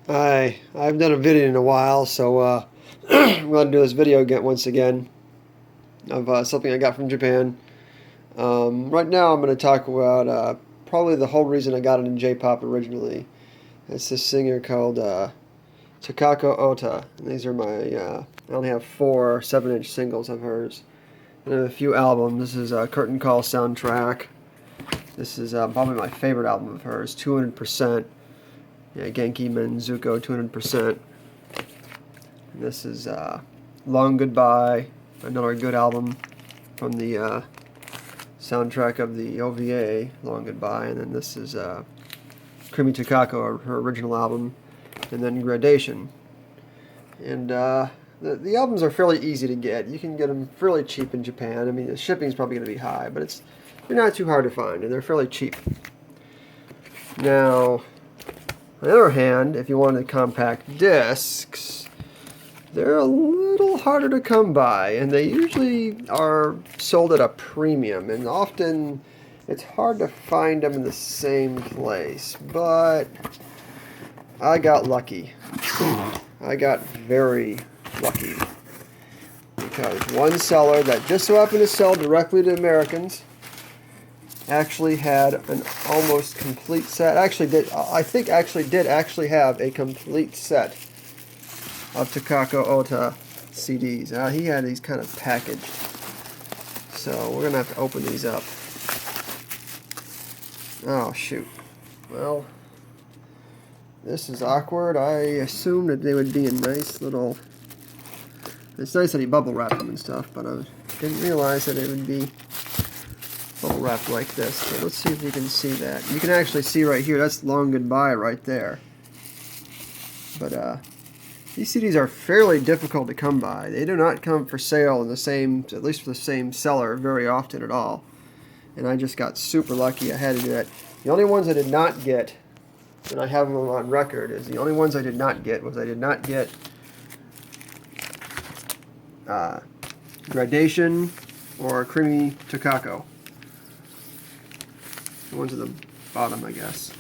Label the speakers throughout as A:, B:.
A: I've done a video in a while, so I'm going to do this video again once again of something I got from Japan. Right now I'm going to talk about probably the whole reason I got into J-pop originally. It's this singer called Takako Ohta, and these are my, I only have 4 7-inch singles of hers. And I have a few albums. This is a Curtain Call soundtrack. This is probably my favorite album of hers, 200%. Yeah, Genki Menzuko 200%. And this is Long Goodbye, another good album from the soundtrack of the OVA, Long Goodbye. And then this is Krimi Takako, her original album, and then Gradation. And the albums are fairly easy to get. You can get them fairly cheap in Japan. I mean, the shipping is probably going to be high, but they're not too hard to find, and they're fairly cheap. Now, on the other hand, if you wanted compact discs, they're a little harder to come by, and they usually are sold at a premium, and often it's hard to find them in the same place. But I got lucky. I got very lucky, because one seller that just so happened to sell directly to Americans actually had an almost complete set. I think did actually have a complete set of Takako Ohta CDs. He had these kind of packaged, so we're gonna have to open these up. Oh shoot! Well, this is awkward. I assumed that they would be in nice little. It's nice that he bubble wrapped them and stuff, but I didn't realize that it would be bubble wrapped like this. So let's see if you can see that. You can actually see right here, that's Long Goodbye right there. But these CDs are fairly difficult to come by. They do not come for sale in the same, at least for the same seller, very often at all. And I just got super lucky. I had to do that. The only ones I did not get, and I have them on record, is the only ones I did not get was I did not get Gradation or Krimi Takako. The ones at the bottom, I guess.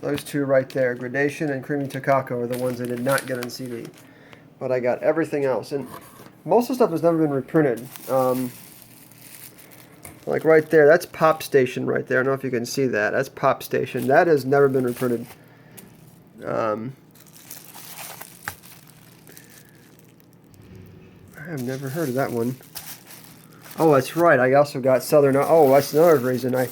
A: Those two right there, Gradation and Krimi Takako, are the ones I did not get on CD. But I got everything else. And most of the stuff has never been reprinted. Like right there, that's Pop Station right there. I don't know if you can see that. That's Pop Station. That has never been reprinted. I've never heard of that one. Oh, that's right. I also got Southern. Oh, that's another reason. I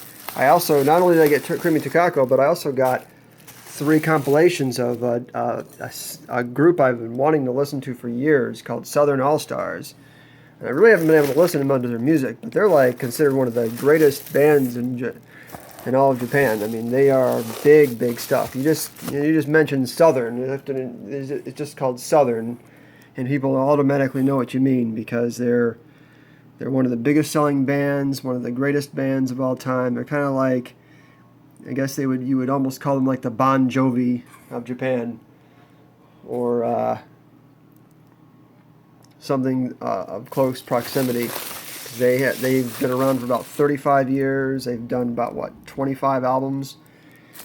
A: also, not only did I get Krimi Takako, but I also got 3 compilations of a group I've been wanting to listen to for years called Southern All-Stars. And I really haven't been able to listen to them under their music, but they're like considered one of the greatest bands in all of Japan. I mean, they are big, big stuff. You just mentioned Southern. It's just called Southern, and people automatically know what you mean, because they're one of the biggest selling bands, one of the greatest bands of all time. They're kind of like, I guess you would almost call them like the Bon Jovi of Japan, or something of close proximity. They've been around for about 35 years. They've done about 25 albums,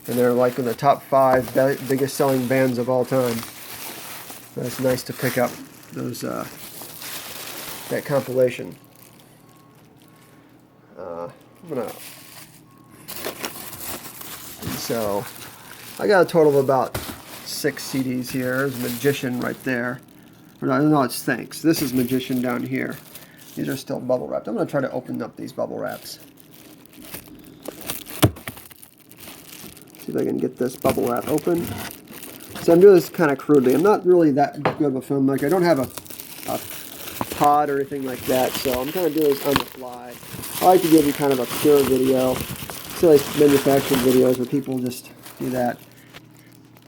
A: and they're like in the top 5 biggest selling bands of all time. That's nice to pick up those that compilation. So I got a total of about 6 CDs here. There's Magician right there. No, it's Thanks. This is Magician down here. These are still bubble wrapped. I'm going to try to open up these bubble wraps. See if I can get this bubble wrap open. So I'm doing this kind of crudely. I'm not really that good of a filmmaker. I don't have a pod or anything like that, so I'm kind of doing this on the fly. I like to give you kind of a pure video. It's like manufactured videos where people just do that.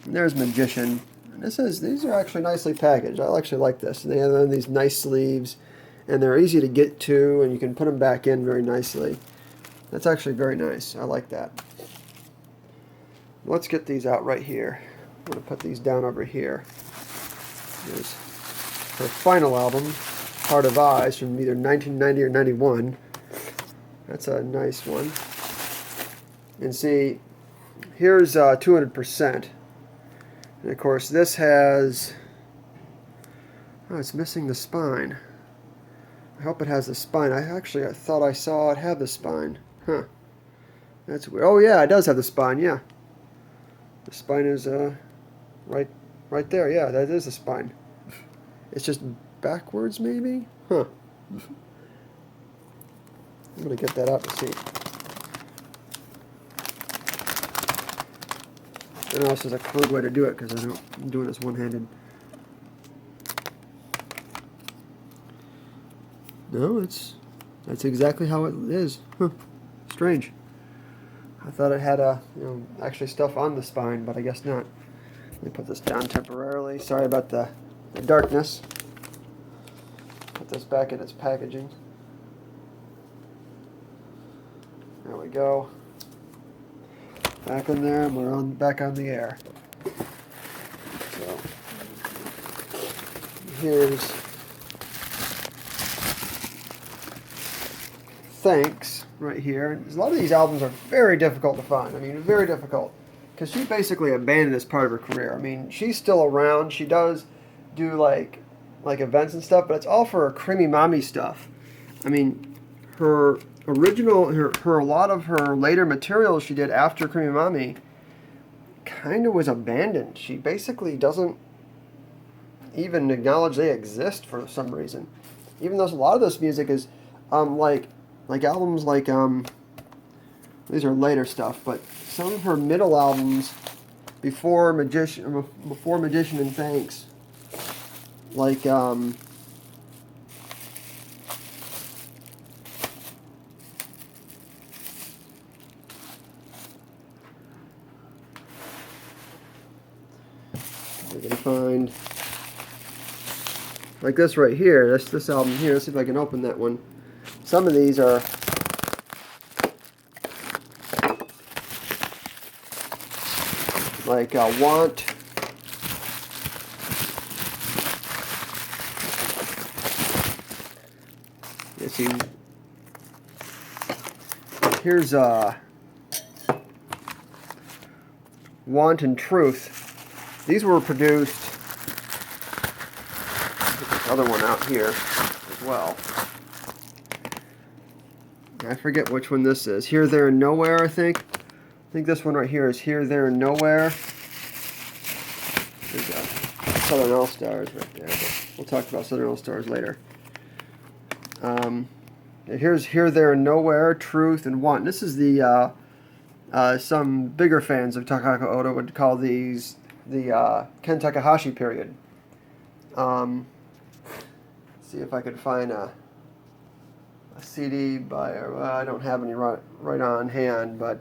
A: And there's Magician. And these are actually nicely packaged. I actually like this. They have these nice sleeves, and they're easy to get to, and you can put them back in very nicely. That's actually very nice. I like that. Let's get these out right here. I'm going to put these down over here. Here's her final album, Heart of Eyes, from either 1990 or 91. That's a nice one. And see, here's 200%. And of course this has, oh, it's missing the spine. I hope it has the spine. I thought I saw it have the spine. Huh. That's weird. Oh yeah, it does have the spine, yeah. The spine is right there, yeah, that is the spine. It's just backwards maybe? Huh. I'm gonna get that out to see. I know this is a crude way to do it because I'm doing this one-handed. No, that's exactly how it is. Huh. Strange. I thought it had actually stuff on the spine, but I guess not. Let me put this down temporarily. Sorry about the darkness. Put this back in its packaging. There we go. Back in there, and we're back on the air. So here's Thanks right here. A lot of these albums are very difficult to find. I mean, very difficult. Because she basically abandoned this part of her career. I mean, she's still around. She does do like events and stuff, but it's all for her Creamy Mommy stuff. I mean, her original, a lot of her later material she did after Creamy Mommy kind of was abandoned. She basically doesn't even acknowledge they exist for some reason. Even though a lot of this music is like albums like these are later stuff, but some of her middle albums before Magician and Thanks, like we're gonna find like this right here. This album here. Let's see if I can open that one. Some of these are like Want. Let's see. Here's Want and Truth. These were produced. Put this other one out here as well. I forget which one this is. Here, There, and Nowhere, I think. I think this one right here is Here, There, and Nowhere. There's Southern All-Stars right there. But we'll talk about Southern All-Stars later. Here's Here, There, and Nowhere, Truth, and Want. This is the, some bigger fans of Takako Ohta would call these the Ken Takahashi period. See if I could find a CD by, I don't have any right on hand, but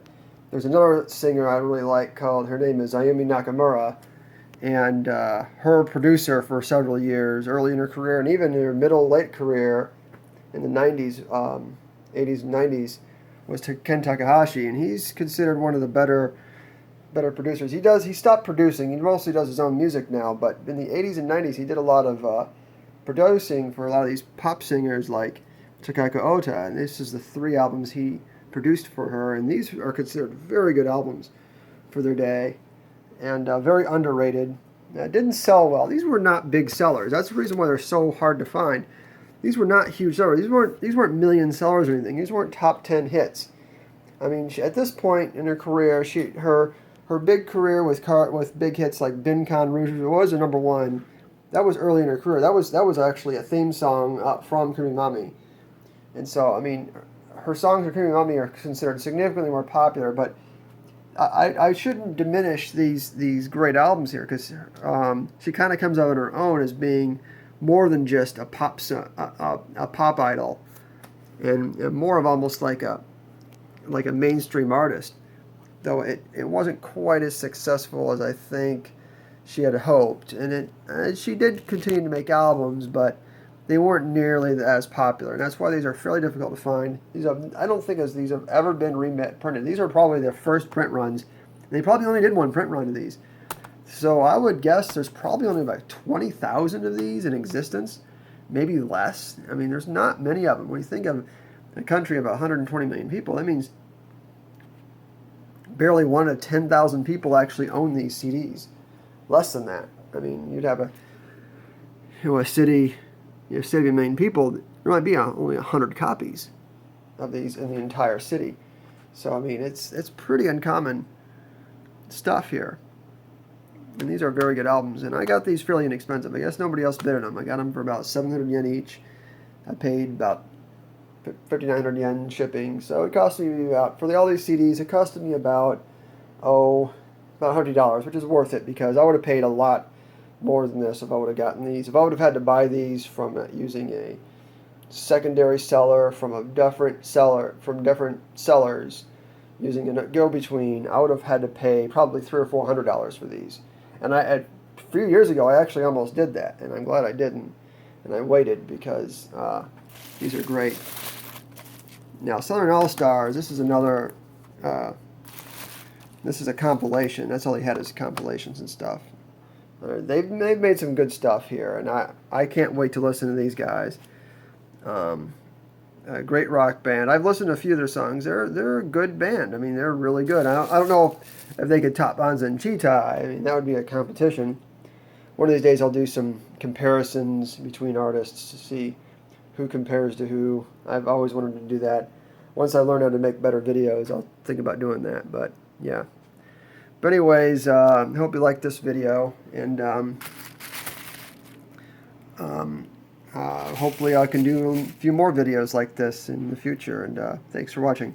A: there's another singer I really like called, her name is Ayumi Nakamura, and her producer for several years, early in her career, and even in her late career in the 90s, 80s and 90s, was Ken Takahashi, and he's considered one of the better producers. He stopped producing, he mostly does his own music now, but in the 80s and 90s he did a lot of producing for a lot of these pop singers like Takako Ohta, and this is the 3 albums he produced for her, and these are considered very good albums for their day, and very underrated. Didn't sell well. These were not big sellers. That's the reason why they're so hard to find. These were not huge sellers. These weren't million sellers or anything. These weren't top 10 hits. I mean, at this point in her career, her big career with big hits like Binkan Rouge was a #1. That was early in her career. That was actually a theme song from Creamy Mommy. And so, I mean, her songs for Creamy Mommy are considered significantly more popular, but I shouldn't diminish these great albums here, because she kind of comes out on her own as being more than just a pop idol, and more of almost like a mainstream artist, though it wasn't quite as successful as I think she had hoped. And she did continue to make albums, but they weren't nearly as popular, and that's why these are fairly difficult to find. I don't think these have ever been reprinted. These are probably their first print runs. They probably only did one print run of these. So I would guess there's probably only about 20,000 of these in existence, maybe less. I mean, there's not many of them. When you think of a country of 120 million people, that means barely 1 to 10,000 people actually own these CDs. Less than that. I mean, you'd have a city, 70 million people. There might be only 100 copies of these in the entire city. So I mean, it's pretty uncommon stuff here. And these are very good albums. And I got these fairly inexpensive. I guess nobody else bid on them. I got them for about 700 yen each. I paid about 5,900 yen shipping. So it cost me about, for all these CDs, it costed me about $100, which is worth it, because I would have paid a lot more than this if I would have gotten these. If I would have had to buy these from using a secondary seller from different sellers, using a go-between, I would have had to pay probably $300 or $400 for these. And a few years ago, I actually almost did that, and I'm glad I didn't. And I waited, because these are great. Now, Southern All-Stars, this is another, this is a compilation. That's all he had is compilations and stuff. They've made some good stuff here, and I can't wait to listen to these guys. A great rock band. I've listened to a few of their songs. They're a good band. I mean, they're really good. I don't know if they could top Bonza and Cheetah. I mean, that would be a competition. One of these days I'll do some comparisons between artists to see who compares to who. I've always wanted to do that. Once I learn how to make better videos, I'll think about doing that. But yeah. But anyways, I hope you liked this video, and hopefully I can do a few more videos like this in the future, and thanks for watching.